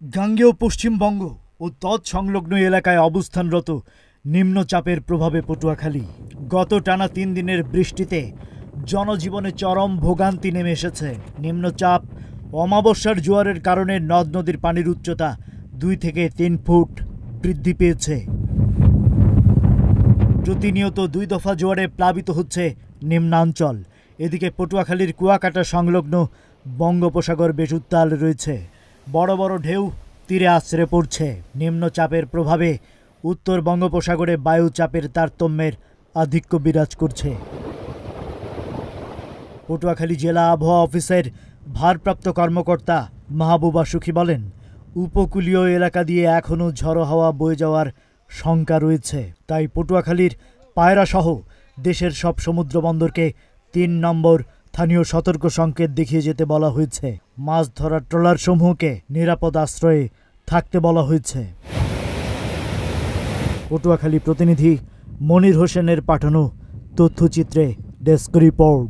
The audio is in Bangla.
গাঙ্গেয় পশ্চিমবঙ্গ ও তৎসংলগ্ন এলাকায় অবস্থানরত নিম্নচাপের প্রভাবে পটুয়াখালী গত টানা 3 দিনের বৃষ্টিতে জনজীবনে চরম ভোগান্তি নেমে এসেছে। নিম্নচাপ অমাবস্যার জোয়ারের কারণে নদ নদীর পানির উচ্চতা 2 থেকে 3 ফুট বৃদ্ধি পেয়েছে। প্রতিনিয়ত 2 দফা জোয়ারে প্লাবিত হচ্ছে নিম্নাঞ্চল। এদিকে পটুয়াখালীর কুয়াকাটা সংলগ্ন বঙ্গোপসাগর বেশ উত্তাল রয়েছে। বড় বড় ঢেউ তীরে আছড়ে পড়ছে। নিম্নচাপের প্রভাবে উত্তর বঙ্গোপসাগরে বায়ুচাপের তারতম্যের আধিক্য বিরাজ করছে। পটুয়াখালী জেলা আবহাওয়া অফিসের ভারপ্রাপ্ত কর্মকর্তা মাহবুবা সুখী বলেন, উপকূলীয় এলাকা দিয়ে এখনও ঝড়ো হাওয়া বয়ে যাওয়ার শঙ্কা রয়েছে। তাই পটুয়াখালীর পায়রাসহ দেশের সব সমুদ্র বন্দরকে 3 নম্বর স্থানীয় সতর্ক সংকেত দেখিয়ে যেতে বলা হয়েছে। মাছ ধরার ট্রলার সমূহকে নিরাপদ আশ্রয়ে থাকতে বলা হয়েছে। পটুয়াখালী প্রতিনিধি মনির হোসেনের পাঠানো তথ্যচিত্রে ডেস্ক রিপোর্ট।